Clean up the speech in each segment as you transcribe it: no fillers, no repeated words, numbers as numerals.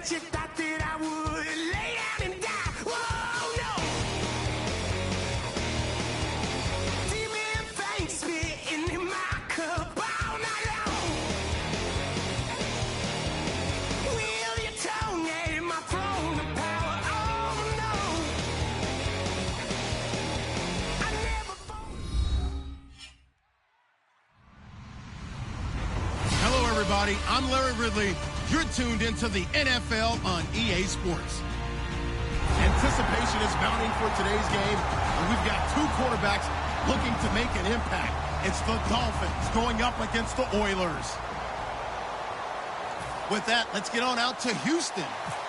bet you thought that I would lay down and die. Whoa, no. Demon fangs spitting in my cup all night long. Wheel your tongue at my throne of power. Oh, no. I never fall. Hello, everybody. I'm Larry Ridley. You're tuned into the NFL on EA Sports. Anticipation is mounting for today's game, and we've got two quarterbacks looking to make an impact. It's the Dolphins going up against the Oilers. With that, let's get on out to Houston.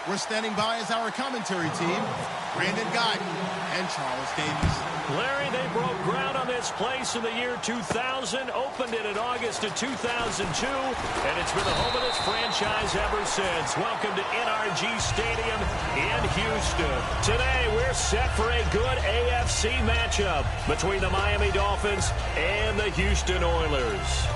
We're standing by as our commentary team, Brandon Guyton and Charles Davis. Larry, they broke ground on this place in the year 2000, opened it in August of 2002, and it's been the home of this franchise ever since. Welcome to NRG Stadium in Houston. Today, we're set for a good AFC matchup between the Miami Dolphins and the Houston Oilers.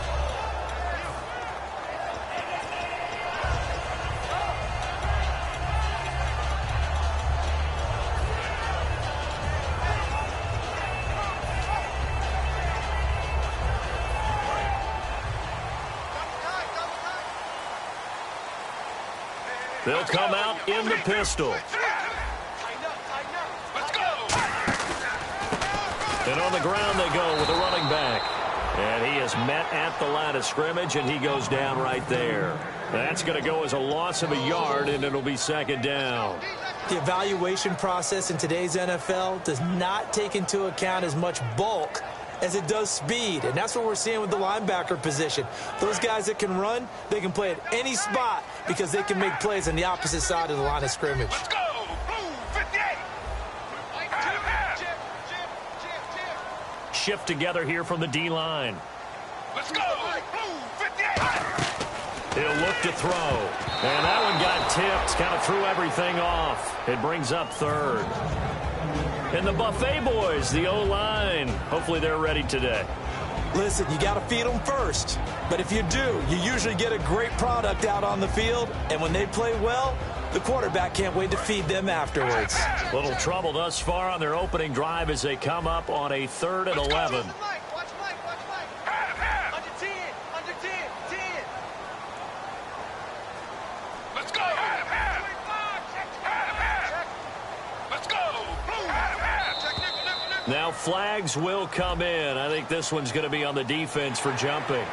They'll come out in the pistol. And on the ground they go with a running back. And he is met at the line of scrimmage, and he goes down right there. That's going to go as a loss of a yard, and it'll be second down. The evaluation process in today's NFL does not take into account as much bulk as it does speed, and that's what we're seeing with the linebacker position. Those guys that can run, they can play at any spot because they can make plays on the opposite side of the line of scrimmage. Let's go! Blue 58! Shift together here from the D-line. Let's go! Blue 58! He'll look to throw. And that one got tipped, kind of threw everything off. It brings up third. And the Buffet boys, the O-line, hopefully they're ready today. Listen, you got to feed them first. But if you do, you usually get a great product out on the field. And when they play well, the quarterback can't wait to feed them afterwards. Little trouble thus far on their opening drive as they come up on a 3rd and 11. Now flags will come in. I think this one's going to be on the defense for jumping.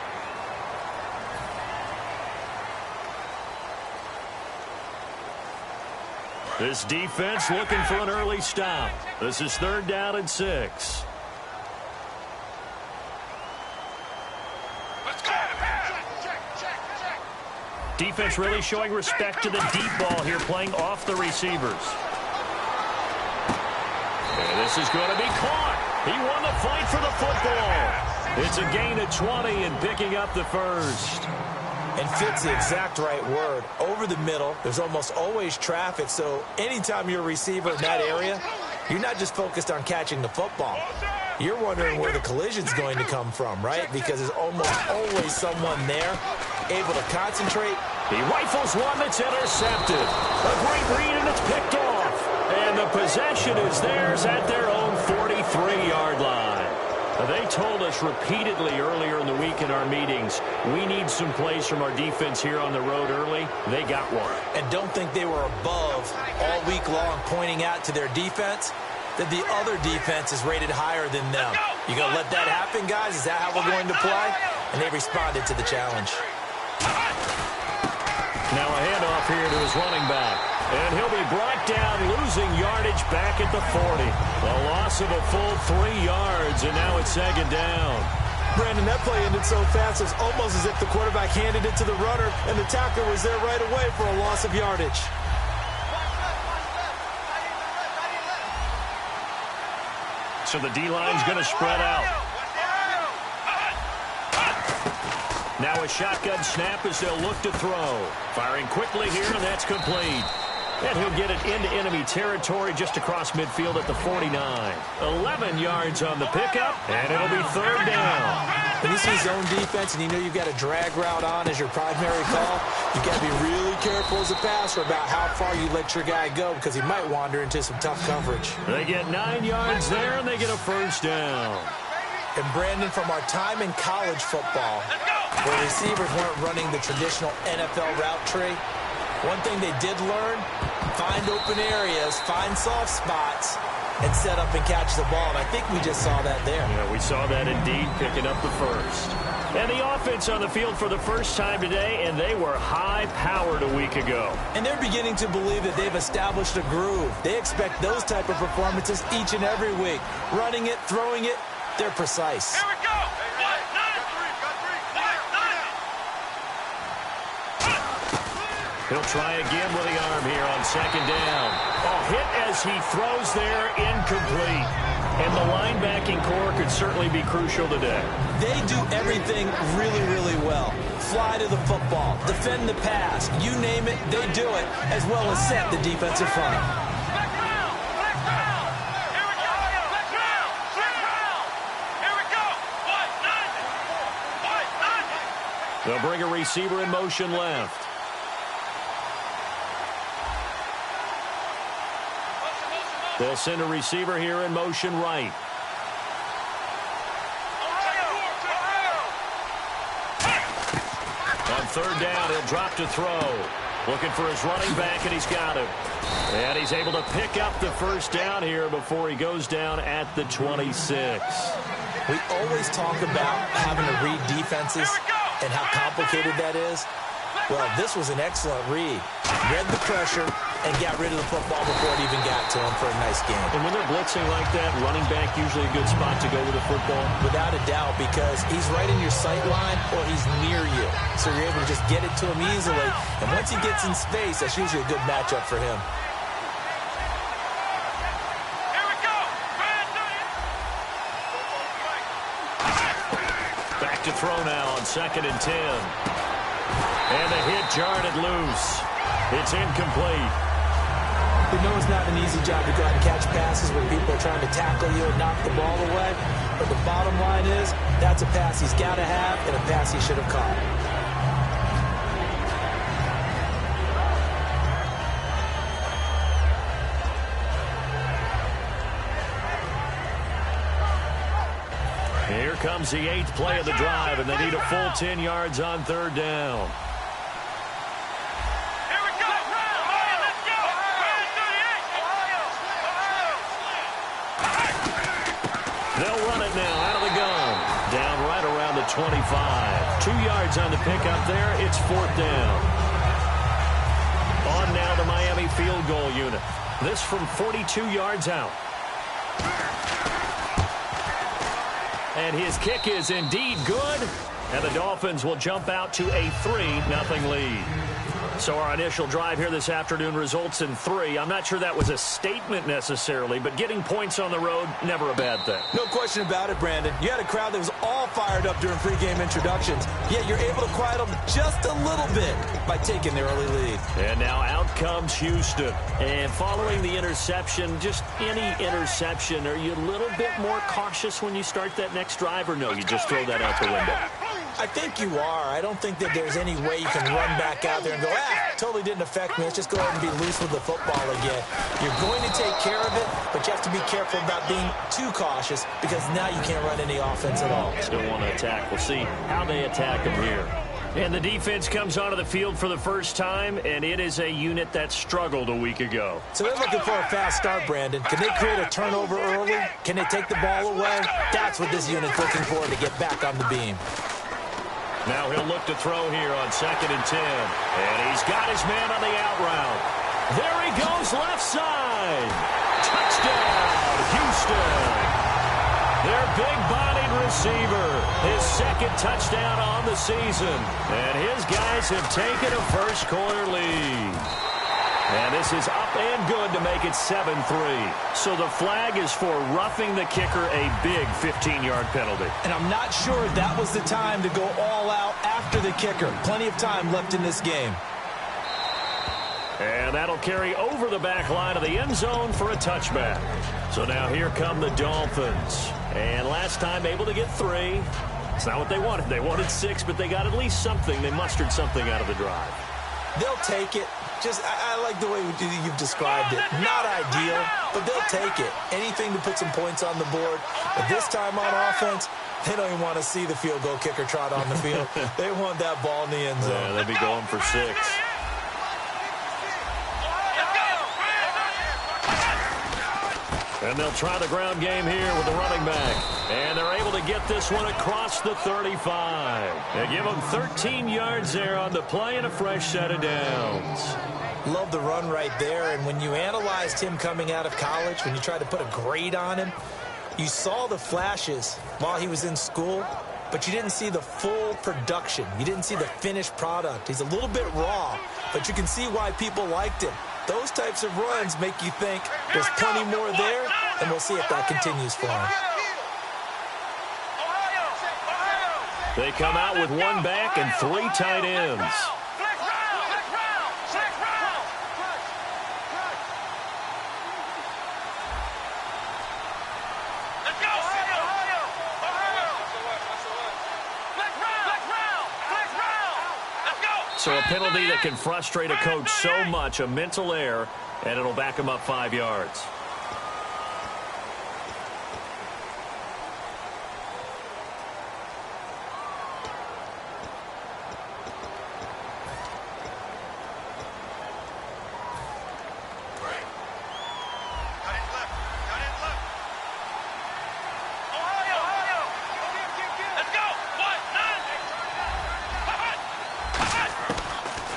This defense looking for an early stop. This is 3rd down and 6. Defense really showing respect to the deep ball here, playing off the receivers. And this is going to be caught. He won the fight for the football. It's a gain of 20 and picking up the first. And fit's the exact right word. Over the middle, there's almost always traffic, so anytime you're a receiver in that area, you're not just focused on catching the football. You're wondering where the collision's going to come from, right? Because there's almost always someone there able to concentrate. He rifles one that's intercepted. A great read, and it's picked off. And the possession is theirs at their own 43-yard line. They told us repeatedly earlier in the week in our meetings, we need some plays from our defense here on the road early. They got one. And don't think they were above all week long pointing out to their defense that the other defense is rated higher than them. You going to let that happen, guys? Is that how we're going to play? And they responded to the challenge. Now a handoff here to his running back. And he'll be brought down, losing yardage back at the 40. A loss of a full 3 yards, and now it's second down. Brandon, that play ended so fast, it's almost as if the quarterback handed it to the runner, and the tackler was there right away for a loss of yardage. So the D-line's going to spread out. Now a shotgun snap as they'll look to throw. Firing quickly here, and that's complete. And he'll get it into enemy territory just across midfield at the 49. 11 yards on the pickup, and it'll be third down. When you see zone defense and you know you've got a drag route on as your primary call, you've got to be really careful as a passer about how far you let your guy go because he might wander into some tough coverage. They get 9 yards there, and they get a first down. And Brandon, from our time in college football, where receivers weren't running the traditional NFL route tree, one thing they did learn, find open areas, find soft spots, and set up and catch the ball. And I think we just saw that there. Yeah, we saw that indeed, picking up the first. And the offense on the field for the first time today, and they were high-powered a week ago. And they're beginning to believe that they've established a groove. They expect those type of performances each and every week. Running it, throwing it, they're precise. Here we go. He'll try again with the arm here on second down. A hit as he throws there, incomplete. And the linebacking core could certainly be crucial today. They do everything really, really well. Fly to the football, defend the pass, you name it, they do it, as well as set the defensive front. They'll bring a receiver in motion left. They'll send a receiver here in motion right. On third down, he'll drop to throw. Looking for his running back, and he's got him. And he's able to pick up the first down here before he goes down at the 26. We always talk about having to read defenses and how complicated that is. Well, this was an excellent read. Read the pressure and got rid of the football before it even got to him for a nice game. And when they're blitzing like that, running back usually a good spot to go with the football. Without a doubt, because he's right in your sight line or he's near you. So you're able to just get it to him easily. And once he gets in space, that's usually a good matchup for him. Here we go. Back to throw now on 2nd and 10. And the hit jarred it loose. It's incomplete. We know it's not an easy job to go out and catch passes when people are trying to tackle you and knock the ball away. But the bottom line is, that's a pass he's got to have and a pass he should have caught. Here comes the 8th play of the drive, and they need a full 10 yards on third down. They'll run it now out of the gun. Down right around the 25. 2 yards on the pickup there. It's 4th down. On now the Miami field goal unit. This from 42 yards out. And his kick is indeed good. And the Dolphins will jump out to a 3-0 lead. So our initial drive here this afternoon results in 3. I'm not sure that was a statement necessarily, but getting points on the road, never a bad thing. No question about it, Brandon. You had a crowd that was all fired up during pregame introductions, yet you're able to quiet them just a little bit by taking the early lead. And now out comes Houston. And following the interception, just any interception, are you a little bit more cautious when you start that next drive, or no, you just throw that out the window? I think you are. I don't think that there's any way you can run back out there and go, totally didn't affect me. Let's just go ahead and be loose with the football again. You're going to take care of it, but you have to be careful about being too cautious because now you can't run any offense at all. Still want to attack. We'll see how they attack them here. And the defense comes onto the field for the first time, and it is a unit that struggled a week ago. So they're looking for a fast start, Brandon. Can they create a turnover early? Can they take the ball away? That's what this unit's looking for to get back on the beam. Now he'll look to throw here on 2nd and 10. And he's got his man on the out route. There he goes, left side. Touchdown, Houston. Their big-bodied receiver. His 2nd touchdown on the season. And his guys have taken a first-quarter lead. And this is up and good to make it 7-3. So the flag is for roughing the kicker, a big 15-yard penalty. And I'm not sure that was the time to go all out after the kicker. Plenty of time left in this game. And that'll carry over the back line of the end zone for a touchback. So now here come the Dolphins. And last time able to get 3. It's not what they wanted. They wanted 6, but they got at least something. They mustered something out of the drive. They'll take it. I like the way you've described it. Not ideal, but they'll take it. Anything to put some points on the board. But this time on offense, they don't even want to see the field goal kicker trot on the field. They want that ball in the end zone. Yeah, they'll be going for 6. And they'll try the ground game here with the running back. And they're able to get this one across the 35. They give them 13 yards there on the play and a fresh set of downs. Love the run right there. And when you analyzed him coming out of college, when you tried to put a grade on him, you saw the flashes while he was in school, but you didn't see the full production. You didn't see the finished product. He's a little bit raw, but you can see why people liked him. Those types of runs make you think there's plenty more there, and we'll see if that continues for him. They come out with 1 back and 3 tight ends. So a penalty that can frustrate a coach so much, a mental error, and it'll back him up 5 yards.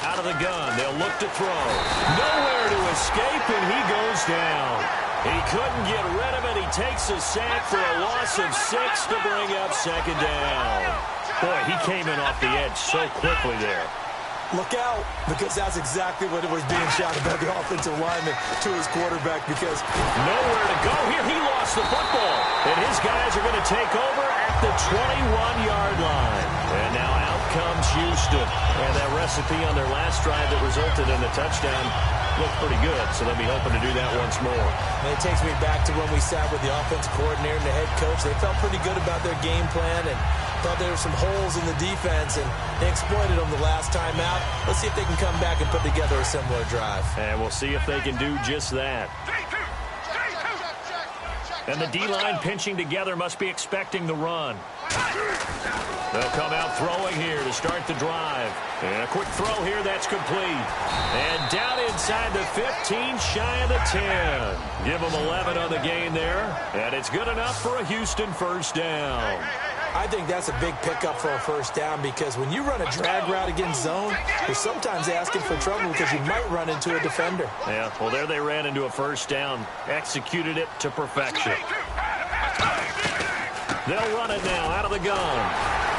Out of the gun, they'll look to throw. Nowhere to escape, and he goes down. He couldn't get rid of it. He takes a sack for a loss of 6 to bring up 2nd down. Boy, he came in off the edge so quickly there. Look out, because that's exactly what it was being shouted by the offensive lineman to his quarterback, because nowhere to go. Here he lost the football, and his guys are going to take over at the 21-yard line. And now out comes Houston. And that recipe on their last drive that resulted in a touchdown looked pretty good, so they'll be hoping to do that once more. And it takes me back to when we sat with the offensive coordinator and the head coach. They felt pretty good about their game plan and thought there were some holes in the defense, and they exploited them the last time out. Let's see if they can come back and put together a similar drive. And we'll see if they can do just that. And the D-line pinching together must be expecting the run. They'll come out throwing here to start the drive. And a quick throw here, that's complete. And down inside the 15, shy of the 10. Give them 11 on the game there. And it's good enough for a Houston first down. I think that's a big pickup for a first down, because when you run a drag route against zone, you're sometimes asking for trouble because you might run into a defender. Yeah, well, there they ran into a first down. Executed it to perfection. They'll run it now out of the gun.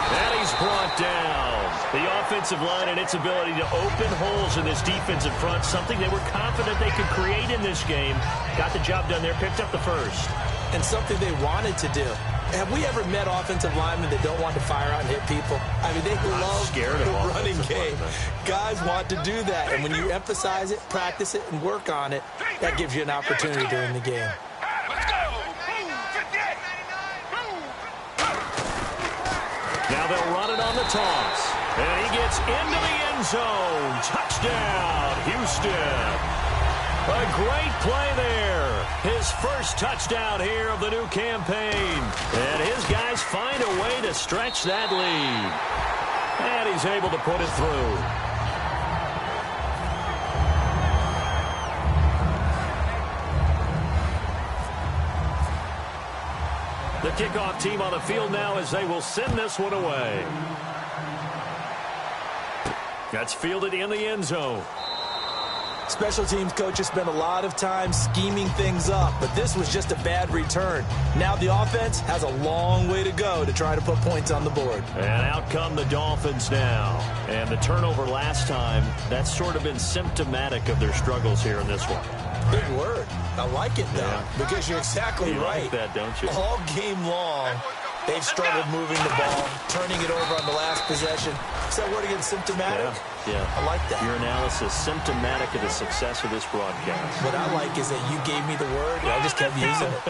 And he's brought down. The offensive line and its ability to open holes in this defensive front, something they were confident they could create in this game. Got the job done there, picked up the first. And something they wanted to do. Have we ever met offensive linemen that don't want to fire out and hit people? I mean, they love the running game. Guys want to do that. And when you emphasize it, practice it, and work on it, that gives you an opportunity during the game. Now they'll run it on the toss. And he gets into the end zone. Touchdown, Houston. A great play there. His first touchdown here of the new campaign. And his guys find a way to stretch that lead. And he's able to put it through. The kickoff team on the field now as they will send this one away. That's fielded in the end zone. Special teams coaches spend a lot of time scheming things up, but this was just a bad return. Now the offense has a long way to go to try to put points on the board. And out come the Dolphins now. And the turnover last time, that's sort of been symptomatic of their struggles here in this one. Big word. I like it, though, because you're exactly right. Like that, don't you? All game long, They've struggled moving the ball, turning it over on the last possession. Is that word again, symptomatic? Yeah. I like that. Your analysis, symptomatic of the success of this broadcast. What I like is that you gave me the word, and I just kept using it.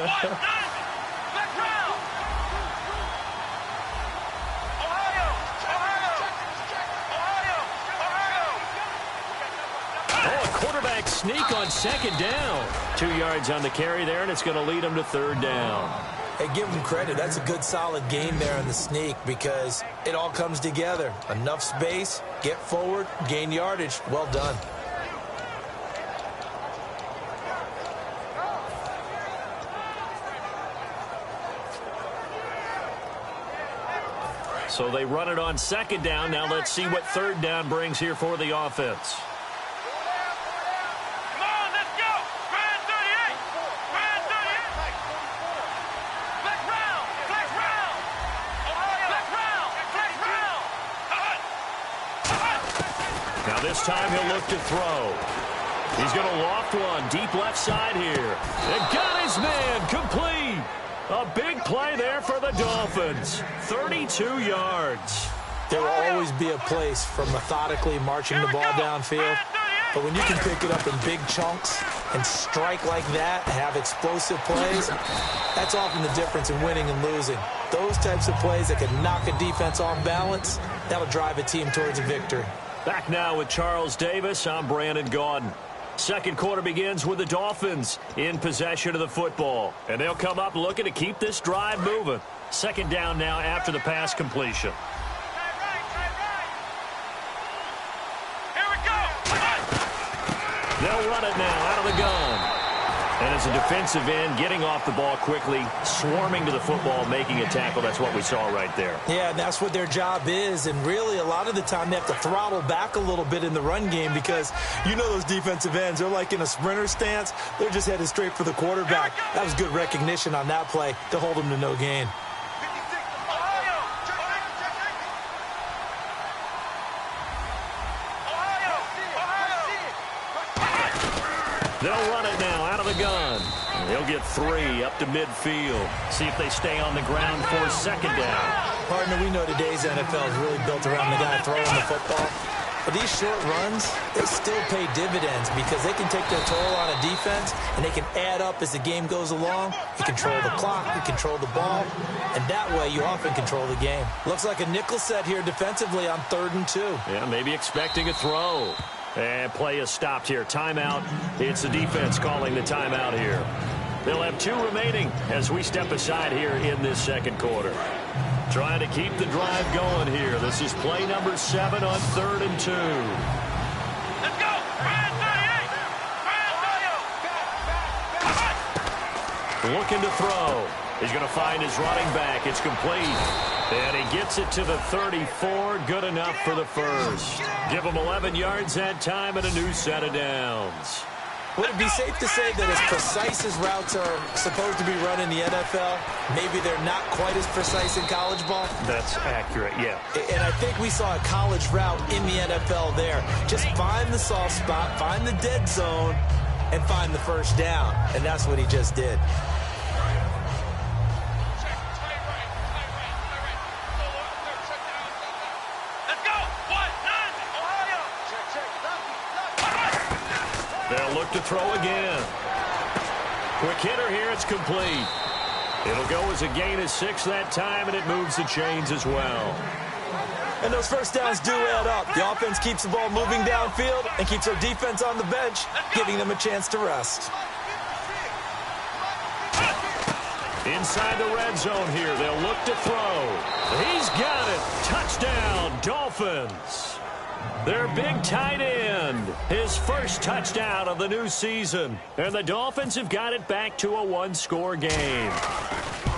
Quarterback sneak on second down. 2 yards on the carry there, and it's going to lead them to third down. Hey, give them credit. That's a good, solid game there on the sneak because it all comes together. Enough space, get forward, gain yardage. Well done. So they run it on second down. Now let's see what third down brings here for the offense. Now this time he'll look to throw. He's going to loft one deep left side here. And got his man complete. A big play there for the Dolphins. 32 yards. There will always be a place for methodically marching the ball downfield. But when you can pick it up in big chunks and strike like that, have explosive plays, that's often the difference in winning and losing. Those types of plays that can knock a defense off balance, that'll drive a team towards a victory. Back now with Charles Davis. I'm Brandon Gaudin. Second quarter begins with the Dolphins in possession of the football. And they'll come up looking to keep this drive moving. Second down now after the pass completion. They'll run it now out of the gun. And as a defensive end, getting off the ball quickly, swarming to the football, making a tackle. That's what we saw right there. Yeah, and that's what their job is. And really, a lot of the time, they have to throttle back a little bit in the run game because you know those defensive ends, they're like in a sprinter stance. They're just headed straight for the quarterback. That was good recognition on that play to hold them to no gain. They'll run it now out of the gun. They'll get 3 up to midfield. See if they stay on the ground for second down. Partner, we know today's NFL is really built around the guy throwing the football. But these short runs, they still pay dividends because they can take their toll on a defense and they can add up as the game goes along. You control the clock, you control the ball, and that way you often control the game. Looks like a nickel set here defensively on 3rd and 2. Yeah, maybe expecting a throw. And play is stopped here. Timeout. It's the defense calling the timeout here. They'll have 2 remaining as we step aside here in this second quarter. Trying to keep the drive going here. This is play number 7 on 3rd and 2. Let's go! Brand 38! Looking to throw. He's going to find his running back. It's complete. And he gets it to the 34. Good enough for the first. Give him 11 yards that time and a new set of downs. Would it be safe to say that as precise as routes are supposed to be run in the NFL, maybe they're not quite as precise in college ball? That's accurate, yeah. And I think we saw a college route in the NFL there. Just find the soft spot, find the dead zone, and find the first down. And that's what he just did. They'll look to throw again. Quick hitter here. It's complete. It'll go as a gain of 6 that time, and it moves the chains as well. And those first downs do add up. The offense keeps the ball moving downfield and keeps our defense on the bench, giving them a chance to rest. Inside the red zone here. They'll look to throw. He's got it. Touchdown, Dolphins. Their big tight end, his first touchdown of the new season. And the Dolphins have got it back to a 1-score game.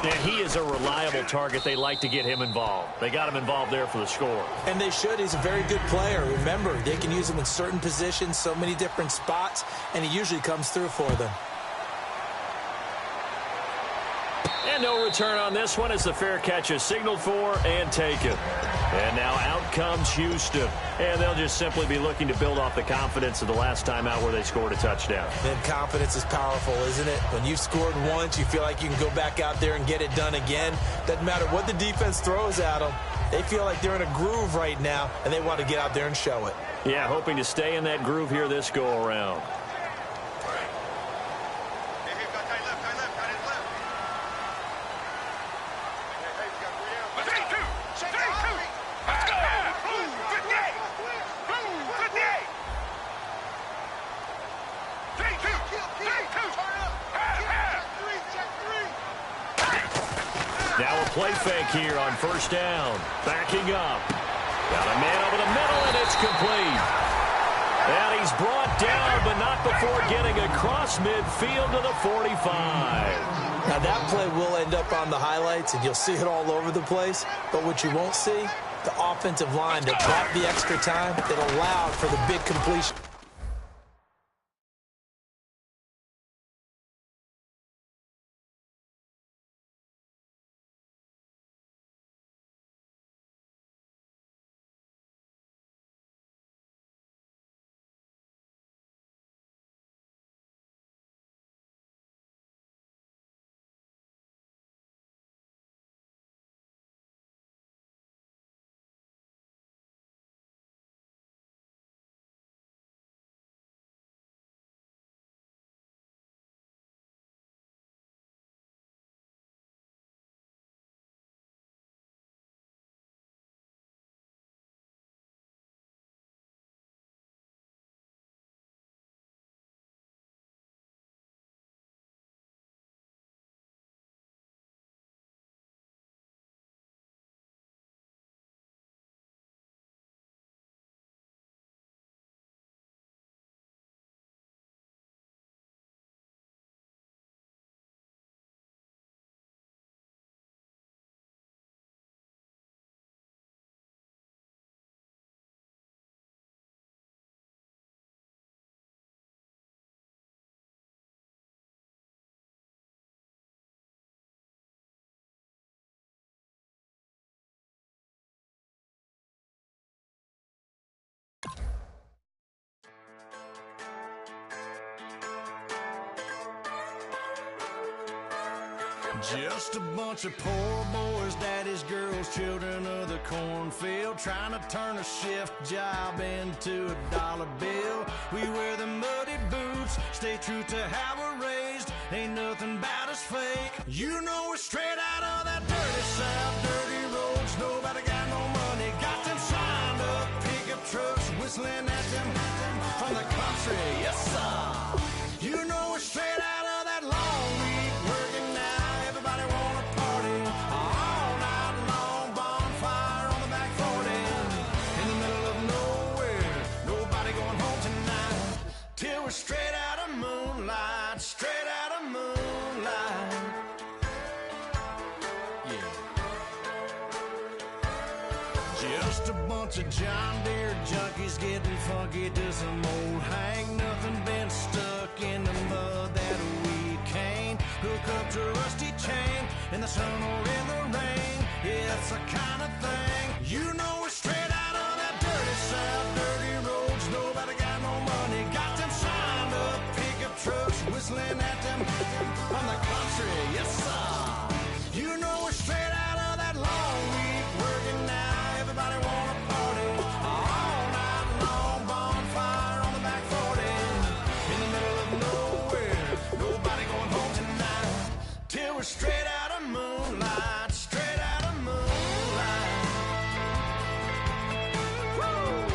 And he is a reliable target. They like to get him involved. They got him involved there for the score. And they should. He's a very good player. Remember, they can use him in certain positions, so many different spots, and he usually comes through for them. And no return on this one as the fair catch is signaled for and taken. And now out comes Houston. And they'll just simply be looking to build off the confidence of the last time out where they scored a touchdown. Man, confidence is powerful, isn't it? When you've scored once, you feel like you can go back out there and get it done again. Doesn't matter what the defense throws at them. They feel like they're in a groove right now, and they want to get out there and show it. Yeah, hoping to stay in that groove here this go-around. Now a play fake here on first down. Backing up. Got a man over the middle, and it's complete. And he's brought down, but not before getting across midfield to the 45. Now, that play will end up on the highlights, and you'll see it all over the place. But what you won't see, the offensive line that bought the extra time that allowed for the big completion. Just a bunch of poor boys, daddy's girls, children of the cornfield, trying to turn a shift job into a dollar bill. We wear the muddy boots, stay true to how we're raised. Ain't nothing about us fake. You know we're straight out of that dirty south, dirty roads. Nobody got no money, got them signed up pickup trucks, whistling at them from the country. Yes, sir. You know we're straight out of that long week working now. Everybody wanna party all night long, bonfire on the back 40, in the middle of nowhere, nobody going home tonight, till we're straight out of moonlight, straight out of moonlight. Yeah. Just a bunch of John Deere junkies getting funky to some old hang, nothing been stuck in the mud that we can't hook up to a rusty chain in the sun or in the rain. Yeah, it's the kind of thing. You know we're straight out of that dirty south, dirty roads. Nobody got no money, got them signed up pickup trucks, whistling at them from the country. Yes, sir. You know we're straight out of that long week working now. Everybody wanna party all night long, bonfire on the back 40, in the middle of nowhere, nobody going home tonight, till we're straight out of moonlight, straight out of moonlight. Woo!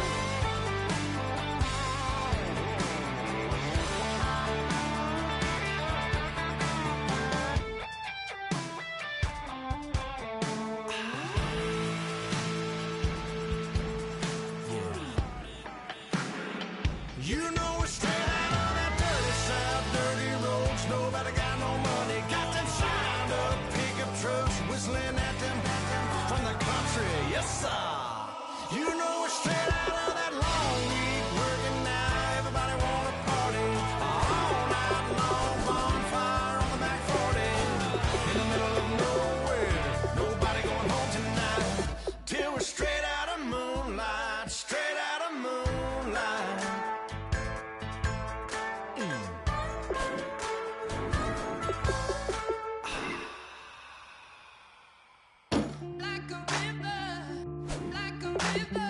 You know we're straight out of that dirty south, dirty roads. Nobody got no money, got them signed up pickup trucks, whistling at them from the country. Yes, sir. You know we're straight out of that long week working now. Everybody wanna party all night long, bonfire on the back 40, in the middle Bye-bye.